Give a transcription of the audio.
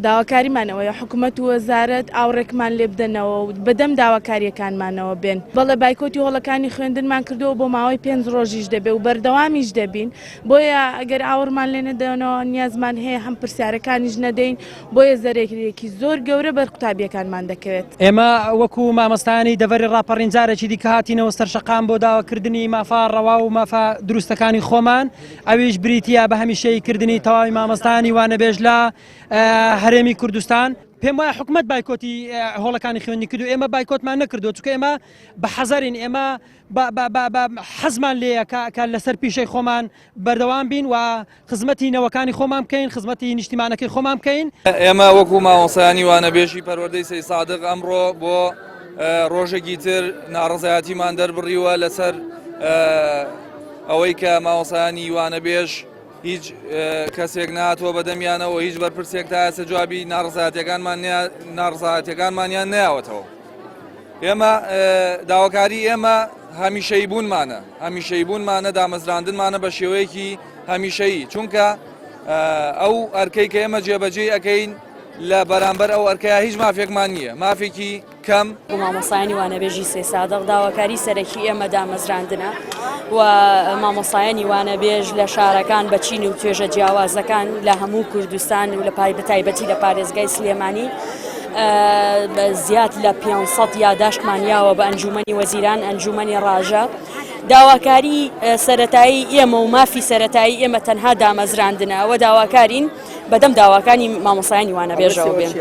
داواکاریمانەوەی حکوومەت و وەزارەت ئاوڕێکمان لێ بدەنەوە و بەدەم داواکاریەکانمانەوە بێن. بەڵێ بایکۆتی هۆڵەکانی خوێندنمان کردەوە بۆ ماوەی 5 ڕۆژیش دەبێ و بەردەوامیش دەبین. بۆیە ئەگەر ئاوڕمان لێ نەدەنەوە نیازمان هەیە هەم پرسیارەکانیش نەدەین، بۆیە زەرێکی زۆر گەورە بەر قوتابیەکانمان دەکەوێت. ئێمە وەکو مامۆستانی دەڤەری ڕاپەڕین جارێکی دیکە هاتینەوە سەرشەقام بۆ داواکردنی مافا ڕەوا و مافا دروستەکانی خۆمان، ئەویش بریتە بە هەمیشەی کردنی تەواوی مامۆستانی وانەبێژ لە هەرێمی کوردستان. پێم وایە حکوومەت بایکۆتی هۆڵەکانی خوێندنی کردو، ئێمە بایکۆتمان نەکردو چونکە ئێمە بە حەزەرین، ئێمە حەزمان لێیە کە لەسەر پیشەی خۆمان بەردەوام بین و خزمەتی نەوەکانی خۆمان بکەین، خزمەتی نیشتیمانەکەی خۆمان بکەین. ئێمە وەکو مامۆستایانی وانەبێژی پەروەردەی سەی سادق ئەمڕۆ بۆ ڕۆژێکی تر ناڕزایەتیمان دەربڕیوە لەسەر ئەوەی کە مامۆستایانی وانەبێژ هیچ کەسێک ناتوە بەدەمیانەوە، هیچ بەرپرسێک تا ئێستا جوابی ناڕزایەتیەکانمانیان نەیاوەتەوە. ئێمە داواکاری ئێمە هەمیشەی بوونمانە دامەزراندنمانە بە شێوەیەکی هەمیشەیی، چونکە ئەو ئەرکەی کە ئێمە جێبەجێ ئەەکەین لە بەرامبەر ئەو ئەرکەیە هیچ مافێکمان نییە، مافێکی کەم. مامۆستایانی وانەبێژی سێ سادق داواکاری سەرەکی ئێمە دامەزراندنە و مامۆستایانی وانەبێژ لە شارەکان بەچین و توێژە جیاوازەکان لە هەموو کوردستان و لە تایبەتی لە پارێزگای سلێمانی زیاد لە 500 یاداشتمانیاوە بە ئەنجومەنی وەزیران، ئەنجومەنی ڕاژە. داواکاری سەرەتایی ئێمە و مافی سەرەتایی ئێمە تەنها دامەزراندنە و داواکارین بەدەم داواکانی مامۆستایانی وانەبێژەوە بێن.